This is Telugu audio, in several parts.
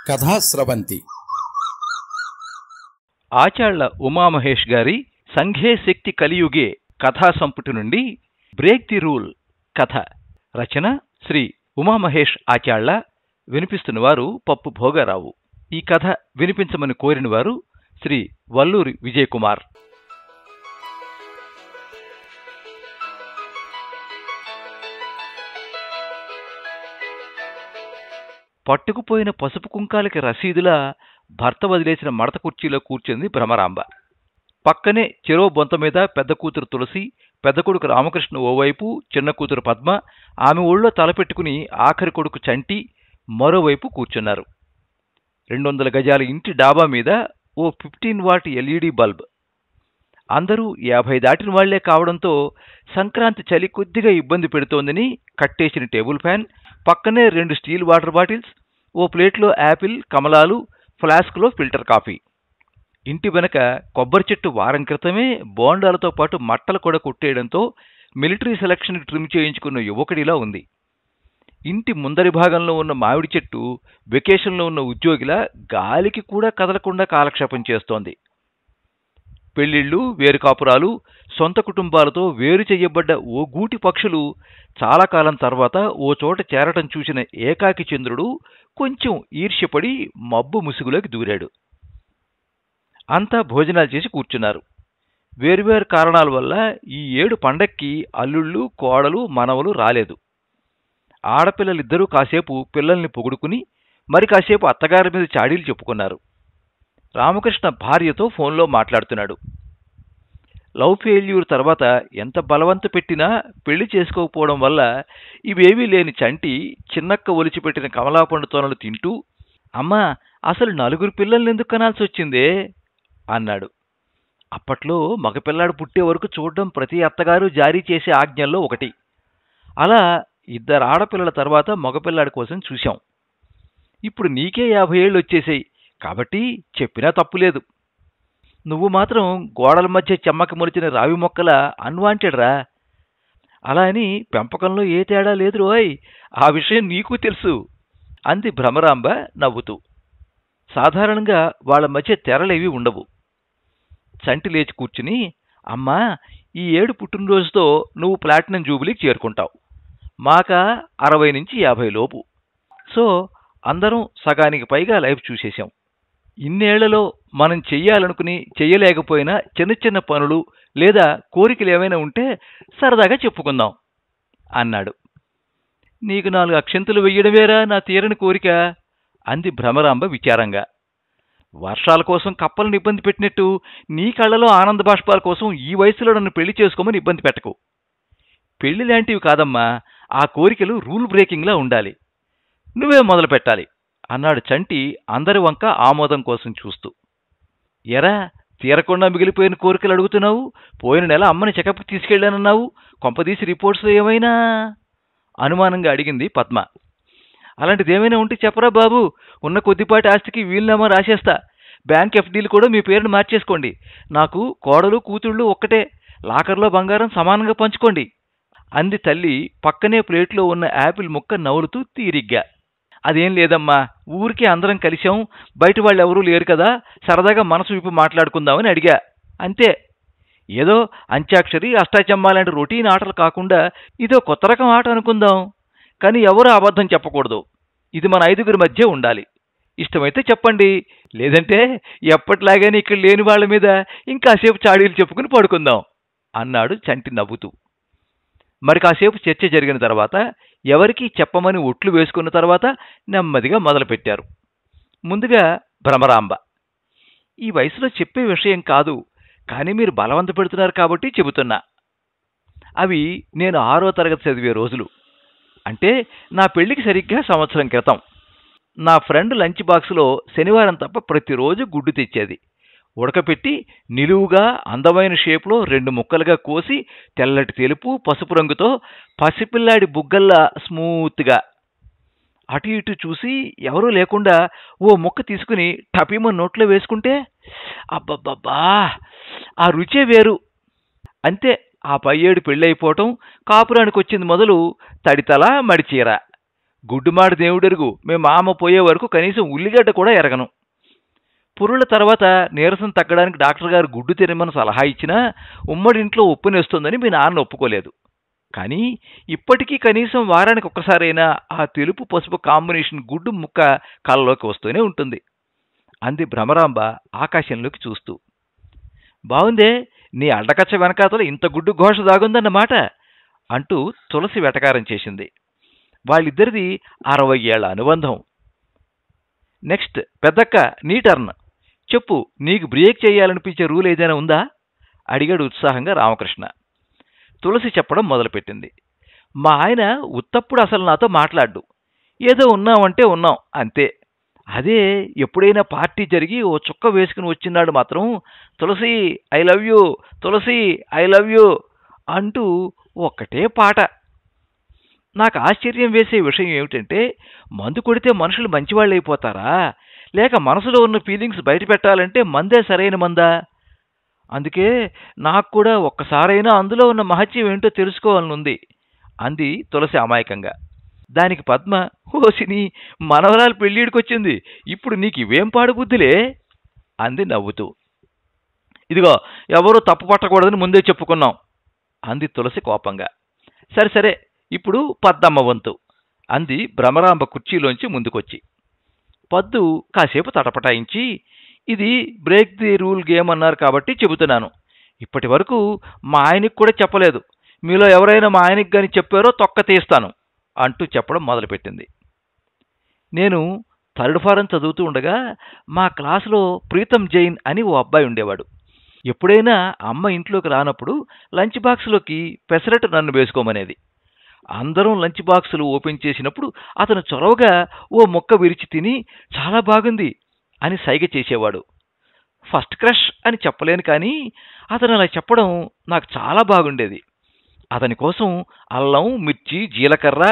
కథాస్రవంతి ఆచాళ్ల ఉమామహేష్ గారి సంఘే శక్తి కలియుగే కథా సంపుటి నుండి బ్రేక్ ది రూల్ కథ. రచన శ్రీ ఉమామహేష్ ఆచాళ్ల. వినిపిస్తున్నవారు పప్పు భోగారావు. ఈ కథ వినిపించమని కోరినవారు శ్రీ వల్లూరి విజయకుమార్. పట్టుకుపోయిన పసుపు కుంకాలకి రసీదులా భర్త వదిలేసిన మడత కుర్చీలో కూర్చుంది భ్రమరాంబ. పక్కనే చెరో బొంత మీద పెద్ద కూతురు తులసి, పెద్ద కొడుకు రామకృష్ణ ఓవైపు, చిన్న కూతురు పద్మ, ఆమె ఒళ్ళో తలపెట్టుకుని ఆఖరి కొడుకు చంటి మరోవైపు కూర్చున్నారు. 200 గజాల ఇంటి డాబా మీద ఓ 15 వాట్ ఎల్ఈడి బల్బ్. అందరూ 50 దాటిన వాళ్లే కావడంతో సంక్రాంతి చలి కొద్దిగా ఇబ్బంది పెడుతోందని కట్టేసిన టేబుల్ ఫ్యాన్, పక్కనే 2 స్టీల్ వాటర్ బాటిల్స్, ఓ ప్లేట్లో యాపిల్, కమలాలు, ఫ్లాస్క్లో ఫిల్టర్ కాఫీ. ఇంటి వెనక కొబ్బరి చెట్టు వారం క్రితమే బోండాలతో పాటు మట్టలు కూడా కొట్టేయడంతో మిలిటరీ సెలక్షన్ ట్రిమ్ చేయించుకున్న యువకుడిలా ఉంది. ఇంటి ముందరి భాగంలో ఉన్న మామిడి చెట్టు వెకేషన్లో ఉన్న ఉద్యోగిలా గాలికి కూడా కదలకుండా కాలక్షేపం చేస్తోంది. పెళ్లిళ్లు, వేరుకాపురాలు, సొంత కుటుంబాలతో వేరు చెయ్యబడ్డ ఓ గూటి పక్షులు చాలా కాలం తర్వాత ఓ చోట చేరటం చూసిన ఏకాకి చంద్రుడు కొంచెం ఈర్ష్యపడి మబ్బు ముసుగులోకి దూరాడు. అంతా భోజనాలు చేసి కూర్చున్నారు. వేరువేరు కారణాల వల్ల ఈ ఏడు పండక్కి అల్లుళ్ళు, కోడలు, మనవలు రాలేదు. ఆడపిల్లలిద్దరూ కాసేపు పిల్లల్ని పొగుడుకుని మరి కాసేపు అత్తగారి మీద చాడీలు చెప్పుకున్నారు. రామకృష్ణ భార్యతో ఫోన్లో మాట్లాడుతున్నాడు. లవ్ ఫెయిల్యూర్ తర్వాత ఎంత బలవంత పెట్టినా పెళ్లి చేసుకోకపోవడం వల్ల ఇవేవీ లేని చంటి చిన్నక్క ఒలిచిపెట్టిన కమలాపండు తోనలు తింటూ, అమ్మా అసలు 4 పిల్లల్నెందుకు కనాల్సి వచ్చిందే అన్నాడు. అప్పట్లో మగపిల్లాడు పుట్టే వరకు చూడడం ప్రతి అత్తగారు జారీ చేసే ఆజ్ఞల్లో ఒకటి. అలా 2 ఆడపిల్లల తర్వాత మగపిల్లాడి కోసం చూశాం. ఇప్పుడు నీకే 50 ఏళ్ళు వచ్చేసాయి కాబట్టి చెప్పినా తప్పులేదు. నువ్వు మాత్రం గోడల మధ్య చెమ్మకి మొలిచిన రావి మొక్కల అన్వాంటెడ్ రా. అలా అని పెంపకంలో ఏ తేడా లేదు రోయ్, ఆ విషయం నీకు తెలుసు అంది భ్రమరాంబ నవ్వుతూ. సాధారణంగా వాళ్ల మధ్య తెరలేవి ఉండవు. చంటి లేచి కూర్చుని, అమ్మా ఈ ఏడు పుట్టినరోజుతో నువ్వు ప్లాటినం జూబిలీకి చేరుకుంటావు. మాక 60 నుంచి 50 లోపు. సో అందరం సగానికి పైగా లైఫ్ చూసేశాం. ఇన్నేళ్లలో మనం చెయ్యాలనుకుని చెయ్యలేకపోయినా చిన్న చిన్న పనులు లేదా కోరికలు ఏమైనా ఉంటే సరదాగా చెప్పుకుందాం అన్నాడు. నీకు 4 అక్షంతలు వెయ్యడమేరా నా తీరని కోరిక అంది భ్రమరాంబ విచారంగా. వర్షాల కోసం కప్పలను ఇబ్బంది పెట్టినట్టు నీ కళ్ళలో ఆనంద బాష్పాల కోసం ఈ వయసులో నన్ను పెళ్లి చేసుకోమని ఇబ్బంది పెట్టకు. పెళ్లి లాంటివి కాదమ్మా, ఆ కోరికలు రూల్ బ్రేకింగ్లా ఉండాలి. నువ్వే మొదలు పెట్టాలి అన్నాడు చంటి అందరి వంక ఆమోదం కోసం చూస్తూ. ఎరా తీరకుండా మిగిలిపోయిన కోరికలు అడుగుతున్నావు? పోయిన నెల అమ్మని చెకప్కి తీసుకెళ్లానన్నావు, కొంపదీసి రిపోర్ట్స్లో ఏమైనా అనుమానంగా అడిగింది పద్మ. అలాంటిదేమైనా ఉంటే చెప్పరా బాబు, ఉన్న కొద్దిపాటి ఆస్తికి వీలునామా రాసేస్తా. బ్యాంక్ ఎఫ్డీలు కూడా మీ పేరును మార్చేసుకోండి. నాకు కోడలు కూతుళ్ళు ఒక్కటే, లాకర్లో బంగారం సమానంగా పంచుకోండి అంది తల్లి పక్కనే ప్లేట్లో ఉన్న యాపిల్ ముక్క నవ్వులుతూ తీరిగ్గా. అదేం లేదమ్మా, ఊరికే అందరం కలిశాం, బయట వాళ్ళెవరూ లేరు కదా, సరదాగా మనసు విప్పి మాట్లాడుకుందామని అడిగా అంతే. ఏదో అంత్యాక్షరి, అష్టాచమ్మా లాంటి రొటీన్ ఆటలు కాకుండా ఇదో కొత్త రకం ఆట అనుకుందాం. కానీ ఎవరూ అబద్ధం చెప్పకూడదు. ఇది మన 5గురి మధ్య ఉండాలి. ఇష్టమైతే చెప్పండి, లేదంటే ఎప్పట్లాగానే ఇక్కడ లేని వాళ్ల మీద ఇంకాసేపు చాడీలు చెప్పుకుని పడుకుందాం అన్నాడు చంటి నవ్వుతూ. మరి కాసేపు చర్చ జరిగిన తర్వాత ఎవరికీ చెప్పమని ఒట్లు వేసుకున్న తర్వాత నెమ్మదిగా మొదలుపెట్టారు. ముందుగా భ్రమరాంబ, ఈ వయసులో చెప్పే విషయం కాదు, కానీ మీరు బలవంత పెడుతున్నారు కాబట్టి చెబుతున్నా. అవి నేను 6వ తరగతి చదివే రోజులు. అంటే నా పెళ్లికి సరిగ్గా సంవత్సరం క్రితం. నా ఫ్రెండ్ లంచ్ బాక్సులో శనివారం తప్ప ప్రతిరోజు గుడ్డు తెచ్చేది. ఉడకపెట్టి నిలువుగా అందమైన షేప్లో 2 ముక్కలుగా కోసి తెల్లటి తెలుపు, పసుపు రంగుతో పసిపిల్లాడి బుగ్గల్లా స్మూత్గా. అటు ఇటు చూసి ఎవరూ లేకుండా ఓ ముక్క తీసుకుని టపీమ నోట్లో వేసుకుంటే అబ్బబ్బబ్బా ఆ రుచే వేరు. అంతే, ఆ 17 పెళ్ళైపోవటం, కాపురానికి వచ్చింది మొదలు తడితల మడిచీర. గుడ్డుమాడి దేవుడెరుగు, మేము మామ పోయే వరకు కనీసం ఉల్లిగడ్డ కూడా ఎరగను. పురుళ్ళ తర్వాత నీరసం తగ్గడానికి డాక్టర్ గారు గుడ్డు తినమని సలహా ఇచ్చినా ఉమ్మడింట్లో ఉప్పునేస్తుందని మీ నాన్న ఒప్పుకోలేదు. కానీ ఇప్పటికీ కనీసం వారానికి ఒక్కసారైనా ఆ తెలుపు పసుపు కాంబినేషన్ గుడ్డు ముక్క కళ్ళలోకి వస్తూనే ఉంటుంది అంది భ్రమరాంబ ఆకాశంలోకి చూస్తూ. బావుందే, నీ అడ్డకచ్చ వెనకాతల ఇంత గుడ్డు ఘోష దాగుందన్నమాట అంటూ తులసి వెటకారం చేసింది. వాళ్ళిద్దరిది 60 ఏళ్ల అనుబంధం. నెక్స్ట్ పెద్దక్క, నీ టర్న్. చెప్పు, నీకు బ్రేక్ చేయాలనిపించే రూల్ ఏదైనా ఉందా అడిగాడు ఉత్సాహంగా రామకృష్ణ. తులసి చెప్పడం మొదలుపెట్టింది. మా ఆయన ఉత్తప్పుడు అసలు నాతో మాట్లాడు. ఏదో ఉన్నామంటే ఉన్నాం అంతే. అదే ఎప్పుడైనా పార్టీ జరిగి ఓ చుక్క వేసుకుని వచ్చినాడు మాత్రం Tulasi I love you, Tulasi I love you అంటూ ఒక్కటే పాట. నాకు ఆశ్చర్యం వేసే విషయం ఏమిటంటే, మందు కొడితే మనుషులు మంచివాళ్ళు అయిపోతారా, లేక మనసులో ఉన్న ఫీలింగ్స్ బయట పెట్టాలంటే మందే సరైన మందా? అందుకే నాకు కూడా ఒక్కసారైనా అందులో ఉన్న మహత్యం ఏంటో తెలుసుకోవాలనుంది అంది తులసి అమాయకంగా. దానికి పద్మ, ఓసిని మనవరాలు పెళ్ళిడికొచ్చింది, ఇప్పుడు నీకు ఇవేం పాడుబుద్ధిలే అంది నవ్వుతూ. ఇదిగో, ఎవరూ తప్పు పట్టకూడదని ముందే చెప్పుకున్నాం అంది తులసి కోపంగా. సరే సరే, ఇప్పుడు పద్దమ్మ వంతు అంది భ్రమరాంబ కుర్చీలోంచి ముందుకొచ్చి. పద్దు కాసేపు తటపటాయించి, ఇది బ్రేక్ ది రూల్ గేమ్ అన్నారు కాబట్టి చెబుతున్నాను. ఇప్పటి వరకు మా ఆయనకి కూడా చెప్పలేదు. మీలో ఎవరైనా మా ఆయనకి కానీ చెప్పారో తొక్క తీస్తాను అంటూ చెప్పడం మొదలుపెట్టింది. నేను థర్డ్ ఫారం చదువుతూ ఉండగా మా క్లాసులో ప్రీతం జైన్ అని ఓ అబ్బాయి ఉండేవాడు. ఎప్పుడైనా అమ్మ ఇంట్లోకి రానప్పుడు లంచ్ బాక్స్లోకి పెసరట్టు నన్ను వేసుకోమనేది. అందరం లంచ్ బాక్సులు ఓపెన్ చేసినప్పుడు అతను చొరవగా ఓ ముక్క విరిచి తిని చాలా బాగుంది అని సైగ చేసేవాడు. ఫస్ట్ క్రష్ అని చెప్పలేను, కానీ అతను అలా చెప్పడం నాకు చాలా బాగుండేది. అతని కోసం అల్లం, మిర్చి, జీలకర్ర,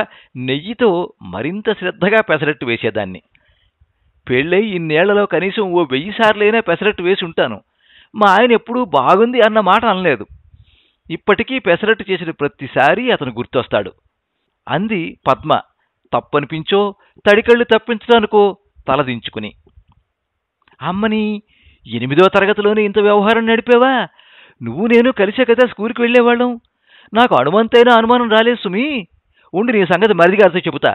నెయ్యితో మరింత శ్రద్ధగా పెసరట్టు వేసేదాన్ని. పెళ్ళై ఇన్నేళ్లలో కనీసం ఓ 1000 సార్లైనా పెసరట్టు వేసి ఉంటాను. మా ఆయన ఎప్పుడూ బాగుంది అన్న మాట అనలేదు. ఇప్పటికీ పెసరట్టు చేసిన ప్రతిసారి అతను గుర్తొస్తాడు అంది పద్మ తప్పనిపించో తడికళ్ళు తప్పించడానికో తలదించుకుని. అమ్మని, 8వ తరగతిలోనే ఇంత వ్యవహారం నడిపేవా? నువ్వు నేను కలిసే కదా స్కూల్కి వెళ్లేవాళ్ళం. నాకు అనుమంతైనా అనుమానం రాలేదు సుమి. ఉండి నీ సంగతి మరిదిగారితో చెబుతా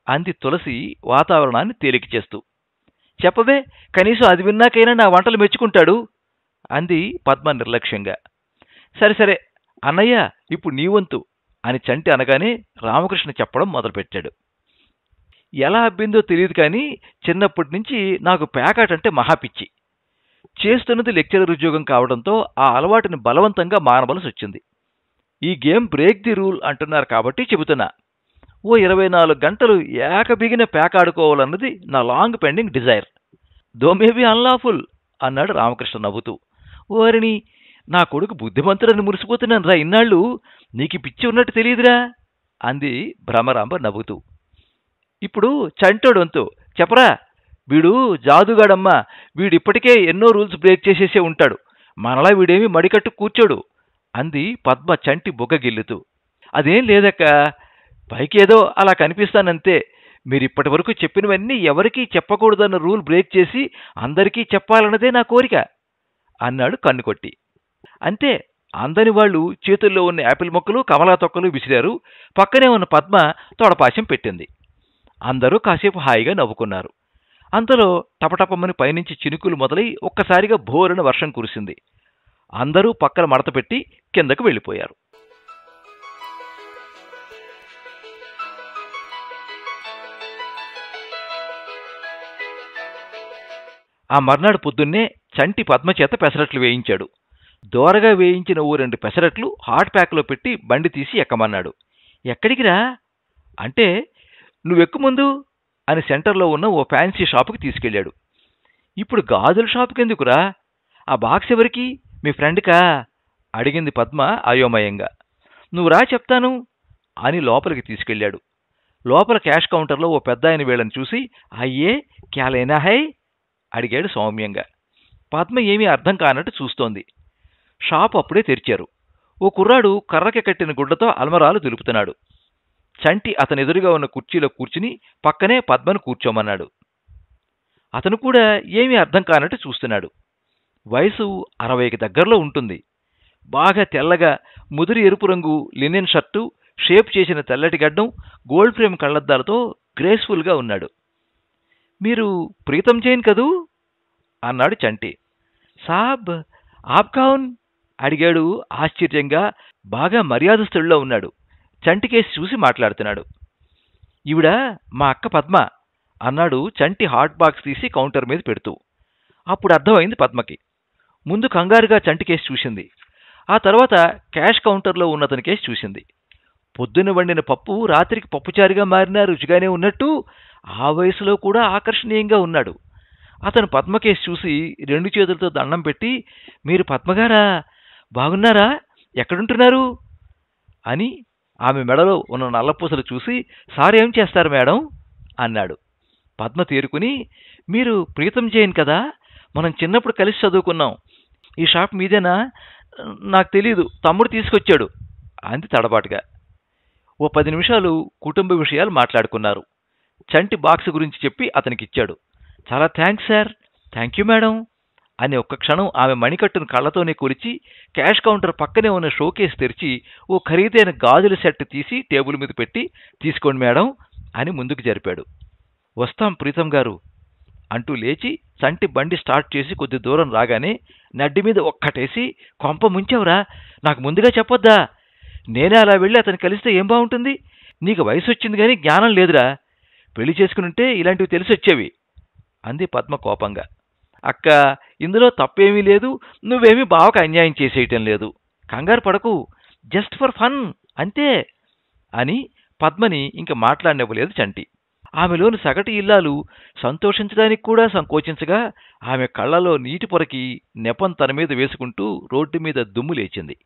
అంది తులసి వాతావరణాన్ని తేలిక చేస్తూ. చెప్పవే, కనీసం అది విన్నాకైనా నా వంటలు మెచ్చుకుంటాడు అంది పద్మ నిర్లక్ష్యంగా. సరే సరే అన్నయ్య, ఇప్పుడు నీ వంతు అని చంటి అనగానే రామకృష్ణ చెప్పడం మొదలుపెట్టాడు. ఎలా అబ్బిందో తెలియదు, కానీ చిన్నప్పటి నుంచి నాకు ప్యాకాట్ అంటే మహాపిచ్చి. చేస్తున్నది లెక్చరర్ ఉద్యోగం కావడంతో ఆ అలవాటుని బలవంతంగా మానవలసి వచ్చింది. ఈ గేమ్ బ్రేక్ ది రూల్ అంటున్నారు కాబట్టి చెబుతున్నా. ఓ 24 గంటలు ఏకబిగిన ప్యాక్ ఆడుకోవాలన్నది నా లాంగ్ పెండింగ్ డిజైర్. దో మేబీ అన్లాఫుల్ అన్నాడు రామకృష్ణ నవ్వుతూ. ఓరిని, నా కొడుకు బుద్ధిమంతుడని మురిసిపోతున్నాను రా ఇన్నాళ్ళు. నీకు పిచ్చి ఉన్నట్టు తెలియదురా అంది భ్రమరాంబ నవ్వుతూ. ఇప్పుడు చంటోడు వంతు చెప్పరా. వీడు జాదుగాడమ్మా, వీడిప్పటికే ఎన్నో రూల్స్ బ్రేక్ చేసేసే ఉంటాడు. మనలా వీడేమి మడికట్టు కూర్చోడు అంది పద్మ చంటి బుగ్గగిల్లుతూ. అదేం లేదక్క, పైకేదో అలా కనిపిస్తానంతే. మీరిప్పటి వరకు చెప్పినవన్నీ ఎవరికీ చెప్పకూడదన్న రూల్ బ్రేక్ చేసి అందరికీ చెప్పాలన్నదే నా కోరిక అన్నాడు కన్నుకొట్టి. అంతే, అందని వాళ్ళు చేతుల్లో ఉన్న యాపిల్ మొక్కలు, కమలా తొక్కలు విసిరారు. పక్కనే ఉన్న పద్మ తోడపాశం పెట్టింది. అందరూ కాసేపు హాయిగా నవ్వుకున్నారు. అంతలో టపటపమ్మని పైనుంచి చినుకులు మొదలై ఒక్కసారిగా భోరున వర్షం కురిసింది. అందరూ పక్కన మడతపెట్టి కిందకు వెళ్ళిపోయారు. ఆ మర్నాడు పొద్దున్నే చంటి పద్మచేత పెసరట్లు వేయించాడు. దోరగా వేయించిన ఓ 2 పెసరట్లు హాట్ ప్యాక్లో పెట్టి బండి తీసి ఎక్కమన్నాడు. ఎక్కడికిరా అంటే, నువ్వెక్కు ముందు అని సెంటర్లో ఉన్న ఓ ఫ్యాన్సీ షాపుకి తీసుకెళ్లాడు. ఇప్పుడు గాజుల షాపుకెందుకురా? ఆ బాక్స్ ఎవరికి? మీ ఫ్రెండ్కా అడిగింది పద్మ అయోమయంగా. నువ్వు రా చెప్తాను అని లోపలికి తీసుకెళ్లాడు. లోపల క్యాష్ కౌంటర్లో ఓ పెద్దాయన వీళ్ళని చూసి, అయ్యే క్యాలేనా హై అడిగాడు సౌమ్యంగా. పద్మ ఏమీ అర్థం కానట్టు చూస్తోంది. షాపు అప్పుడే తెరిచారు. ఓ కుర్రాడు కర్రకి కట్టిన గుడ్డతో అల్మరాలు దులుపుతున్నాడు. చంటి అతని ఎదురుగా ఉన్న కుర్చీలో కూర్చుని పక్కనే పద్మను కూర్చోమన్నాడు. అతను కూడా ఏమీ అర్థం కానట్టు చూస్తున్నాడు. వయసు 60కి దగ్గరలో ఉంటుంది. బాగా తెల్లగా ముదురు ఎరుపు రంగు లినెన్ షర్టు, షేప్ చేసిన తెల్లటి గడ్డం, గోల్డ్ ఫ్రేమ్ కళ్లద్దాలతో గ్రేస్ఫుల్గా ఉన్నాడు. మీరు ప్రీతం జైన్ కదూ అన్నాడు చంటి. సాబ్ ఆప్ కౌన్ అడిగాడు ఆశ్చర్యంగా. బాగా మర్యాదస్తుల్లో ఉన్నాడు. చంటికేసి చూసి మాట్లాడుతున్నాడు. ఈవిడ మా అక్క పద్మ అన్నాడు చంటి హాట్ బాక్స్ తీసి కౌంటర్ మీద పెడుతూ. అప్పుడు అర్థమైంది పద్మకి. ముందు కంగారుగా చంటికేసి చూసింది. ఆ తర్వాత క్యాష్ కౌంటర్లో ఉన్నతని కేసి చూసింది. పొద్దున్న వండిన పప్పు రాత్రికి పప్పుచారుగా మారినా రుచిగానే ఉన్నట్టు ఆ వయసులో కూడా ఆకర్షణీయంగా ఉన్నాడు. అతను పద్మకేసి చూసి 2 చేతులతో దండం పెట్టి, మీరు పద్మగారా, బాగున్నారా, ఎక్కడుంటున్నారు అని ఆమె మెడలో ఉన్న నల్లపూసలు చూసి, సార్ ఏం చేస్తారు మేడం అన్నాడు. పద్మ తేరుకుని, మీరు ప్రీతం జైన్ కదా, మనం చిన్నప్పుడు కలిసి చదువుకున్నాం. ఈ షాప్ మీదేనా? నాకు తెలీదు, తమ్ముడు తీసుకొచ్చాడు అంది తడబాటుగా. ఓ 10 నిమిషాలు కుటుంబ విషయాలు మాట్లాడుకున్నారు. చంటి బాక్స్ గురించి చెప్పి అతనికిచ్చాడు. చాలా thanks sir. Thank you madam అని ఒక్క క్షణం ఆమె మణికట్టును కళ్లతోనే కొలిచి క్యాష్ కౌంటర్ పక్కనే ఉన్న షోకేస్ తెరిచి ఓ ఖరీదైన గాజుల సెట్ తీసి టేబుల్ మీద పెట్టి, తీసుకోండి మేడం అని ముందుకు జరిపాడు. వస్తాం ప్రీతం గారు అంటూ లేచి చంటి బండి స్టార్ట్ చేసి కొద్ది దూరం రాగానే నడ్డి మీద ఒక్కటేసి, కొంప ముంచావురా, నాకు ముందుగా చెప్పొద్దా? నేనే అలా వెళ్ళి అతను కలిస్తే ఏం బాగుంటుంది? నీకు వయసు వచ్చింది కానీ జ్ఞానం లేదురా. పెళ్లి చేసుకునుంటే ఇలాంటివి తెలిసొచ్చేవి అంది పద్మ కోపంగా. అక్క, ఇందులో తప్పేమీ లేదు. నువ్వేమీ బావకు అన్యాయం చేసేయటం లేదు. కంగారు పడకు, జస్ట్ ఫర్ ఫన్ అంతే అని పద్మని ఇంక మాట్లాడనివ్వలేదు చంటి. ఆమెలోని సగటు ఇల్లాలు సంతోషించడానికి కూడా సంకోచించగా ఆమె కళ్లలో నీటి పొరకి నెపం తన మీద వేసుకుంటూ రోడ్డు మీద దుమ్ము లేచింది.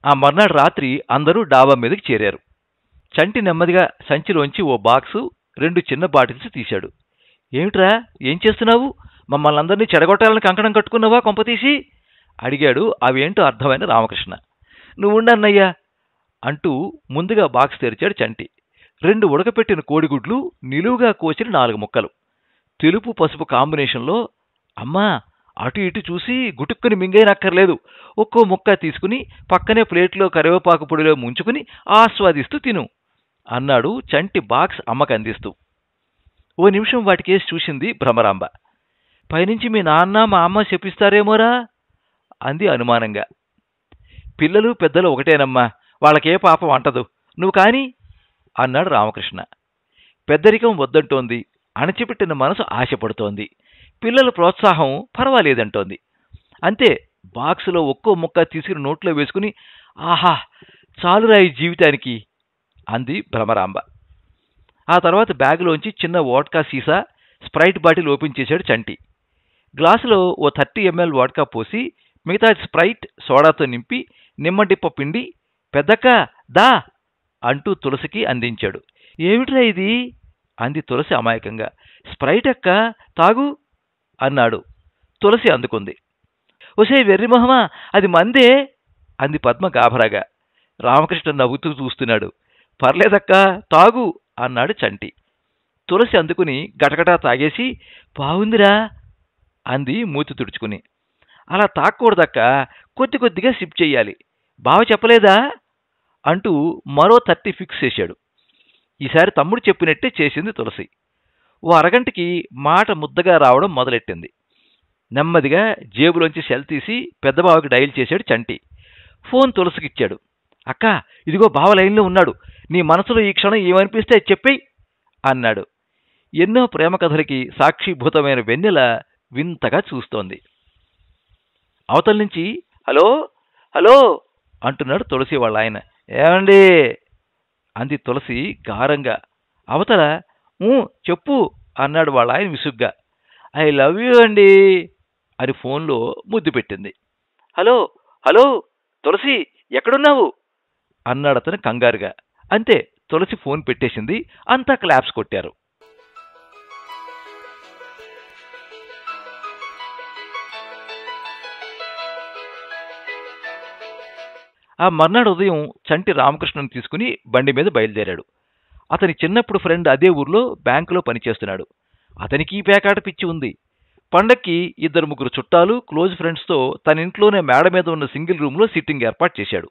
ఆ మర్నాడు రాత్రి అందరూ డాబా మీదకి చేరారు. చంటి నెమ్మదిగా సంచిలోంచి ఓ బాక్సు, 2 చిన్న బాటిల్స్ తీశాడు. ఏమిట్రా, ఏం చేస్తున్నావు? మమ్మల్ని అందరినీ చెడగొట్టాలని కంకణం కట్టుకున్నావా కొంపతీసి అడిగాడు అవేంటో అర్థమైన రామకృష్ణ. నువ్వుండన్నయ్యా అంటూ ముందుగా బాక్స్ తెరిచాడు చంటి. 2 ఉడకపెట్టిన కోడిగుడ్లు, నిలువుగా కోసిన 4 ముక్కలు, తెలుపు పసుపు కాంబినేషన్లో. అమ్మా, అటు ఇటు చూసి గుటుక్కుని మింగైనక్కర్లేదు. ఒక్కో ముక్క తీసుకుని పక్కనే ప్లేట్లో కరివేపాకు పొడిలో ముంచుకుని ఆస్వాదిస్తూ తిను అన్నాడు చంటి బాక్స్ అమ్మకు అందిస్తూ. ఓ నిమిషం వాటికేసి చూసింది భ్రమరాంబ. పైనుంచి మీ నాన్న మా అమ్మ చెప్పిస్తారేమోరా అంది అనుమానంగా. పిల్లలు పెద్దలు ఒకటేనమ్మా, వాళ్ళకే పాపం అంటదు, నువ్వు కాని అన్నాడు రామకృష్ణ. పెద్దరికం వద్దంటోంది, అణచిపెట్టిన మనసు ఆశపడుతోంది, పిల్లల ప్రోత్సాహం పర్వాలేదంటోంది. అంతే, బాక్సులో ఒక్కో ముక్క తీసుకుని నోట్లో వేసుకుని, ఆహా చాలురా ఈ జీవితానికి అంది భ్రమరాంబ. ఆ తర్వాత బ్యాగులోంచి చిన్న వోడ్కా సీసా, స్ప్రైట్ బాటిల్ ఓపెన్ చేశాడు చంటి. గ్లాసులో ఓ 30 ml వోడ్కా పోసి మిగతా స్ప్రైట్ సోడాతో నింపి నిమ్మడిప్ప పిండి, పెద్దక్క దా అంటూ తులసికి అందించాడు. ఏమిట్రా ఇది అంది తులసి అమాయకంగా. స్ప్రైట్ అక్క, తాగు అన్నాడు. తులసి అందుకుంది. ఒసే వెర్రిమొహమా, అది మందే అంది పద్మ గాభరాగా. రామకృష్ణ నవ్వుతూ చూస్తున్నాడు. పర్లేదక్కా, తాగు అన్నాడు చంటి. తులసి అందుకుని గటగటా తాగేసి, బావుందిరా అంది మూతి తుడుచుకుని. అలా తాక్కూడదక్క, కొద్ది కొద్దిగా సిప్ చెయ్యాలి, బావ చెప్పలేదా అంటూ మరో 30 ఫిక్స్ చేశాడు. ఈసారి తమ్ముడు చెప్పినట్టే చేసింది తులసి. ఓ అరగంటకి మాట ముద్దగా రావడం మొదలెట్టింది. నెమ్మదిగా జేబులోంచి సెల్ తీసి పెద్దబావకి డైల్ చేశాడు చంటి. ఫోన్ తులసికిచ్చాడు. అక్క, ఇదిగో బావ లైన్లో ఉన్నాడు, నీ మనసులో ఈ క్షణం ఏమనిపిస్తే చెప్పేయ్ అన్నాడు. ఎన్నో ప్రేమ కథలకి సాక్షిభూతమైన వెన్నెల వింతగా చూస్తోంది. అవతల నుంచి హలో హలో అంటున్నాడు తులసి వాళ్ళ ఆయన. ఏమండి అంది తులసి గారంగా. అవతల చెప్పు అన్నాడు వాళ్ళ ఆయన విసుగ్గా. ఐ లవ్ యూ అండి అని ఫోన్లో ముద్దు పెట్టింది. హలో హలో తులసి, ఎక్కడున్నావు అన్నాడు అతను కంగారుగా. అంతే, తులసి ఫోన్ పెట్టేసింది. అంతా క్లాప్స్ కొట్టారు. ఆ మర్నాడు ఉదయం చంటి రామకృష్ణను తీసుకుని బండి మీద బయలుదేరాడు. అతని చిన్నప్పుడు ఫ్రెండ్ అదే ఊర్లో బ్యాంకులో పనిచేస్తున్నాడు. అతనికి పేకాట పిచ్చి ఉంది. పండక్కి 2-3 చుట్టాలు క్లోజ్ ఫ్రెండ్స్తో తన ఇంట్లోనే మేడ మీద ఉన్న సింగిల్ రూమ్లో సిట్టింగ్ ఏర్పాటు చేశాడు.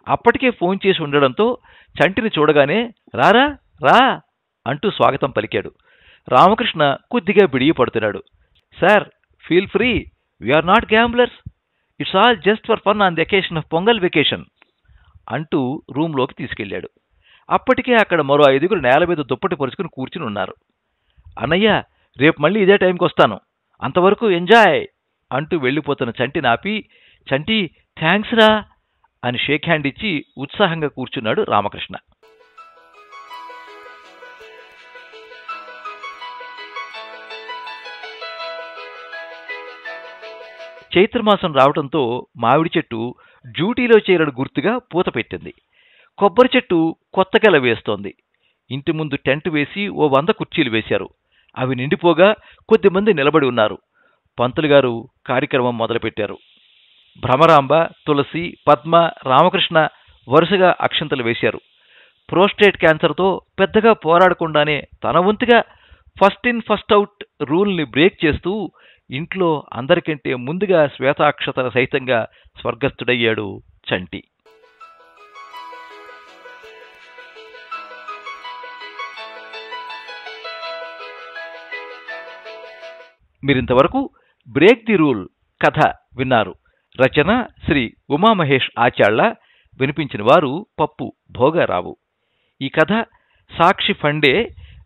అప్పటికే ఫోన్ చేసి ఉండడంతో చంటిని చూడగానే రారా రా అంటూ స్వాగతం పలికాడు. రామకృష్ణ కొద్దిగా బిడియపడుతున్నాడు. Sir, feel free, we're not gamblers, it's all just for fun on the occasion of Pongal vacation అంటూ రూమ్లోకి తీసుకెళ్లాడు. అప్పటికే అక్కడ మరో 5 నేల మీద దుప్పటి పరుచుకుని కూర్చుని ఉన్నారు. అన్నయ్య, రేపు మళ్ళీ ఇదే టైంకి వస్తాను, అంతవరకు ఎంజాయ్ అంటూ వెళ్ళిపోతున్న చంటిని ఆపి, చంటి థ్యాంక్స్ రా అని షేక్ హ్యాండ్ ఇచ్చి ఉత్సాహంగా కూర్చున్నాడు రామకృష్ణ. చైత్రమాసం రావడంతో మామిడి చెట్టు డ్యూటీలో చేరడు గుర్తుగా పూత పెట్టింది. కొబ్బరి చెట్టు కొత్త గెల వేస్తోంది. ఇంటి ముందు టెంట్ వేసి ఓ 100 కుర్చీలు వేశారు. అవి నిండిపోగా కొద్దిమంది నిలబడి ఉన్నారు. పంతులుగారు కార్యక్రమం మొదలుపెట్టారు. భ్రమరాంబ, తులసి, పద్మ, రామకృష్ణ వరుసగా అక్షంతలు వేశారు. ప్రోస్టేట్ క్యాన్సర్తో పెద్దగా పోరాడకుండానే తన వంతుగా ఫస్ట్ ఇన్ ఫస్ట్ అవుట్ రూల్ని బ్రేక్ చేస్తూ ఇంట్లో అందరికంటే ముందుగా శ్వేతాక్షతల సహితంగా స్వర్గస్థుడయ్యాడు చంటి. మీరింతవరకు బ్రేక్ ది రూల్ కథ విన్నారు. రచన శ్రీ ఉమామహేష్ ఆచాళ్ల. వినిపించిన వారు పప్పు భోగారావు. ఈ కథ సాక్షి ఫండే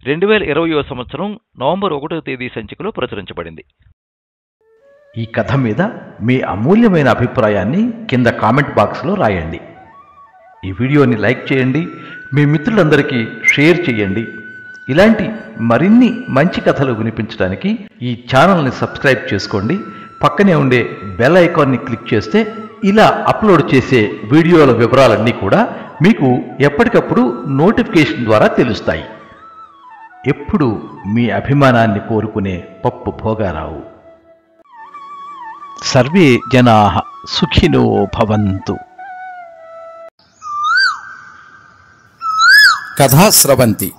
2020వ సంవత్సరం నవంబర్ 1వ తేదీ సంచికలో ప్రచురించబడింది. ఈ కథ మీద మీ అమూల్యమైన అభిప్రాయాన్ని కింద కామెంట్ బాక్స్లో రాయండి. ఈ వీడియోని లైక్ చేయండి, మీ మిత్రులందరికీ షేర్ చేయండి. ఇలాంటి మరిన్ని మంచి కథలు వినిపించడానికి ఈ ఛానల్ని సబ్స్క్రైబ్ చేసుకోండి. పక్కనే ఉండే బెల్ ఐకాన్ని క్లిక్ చేస్తే ఇలా అప్లోడ్ చేసే వీడియోల వివరాలన్నీ కూడా మీకు ఎప్పటికప్పుడు నోటిఫికేషన్ ద్వారా తెలుస్తాయి. ఎప్పుడు మీ అభిమానాన్ని కోరుకునే పప్పు భోగారావు. సర్వే జనాః సుఖినో భవంతు. కథా స్రవంతి.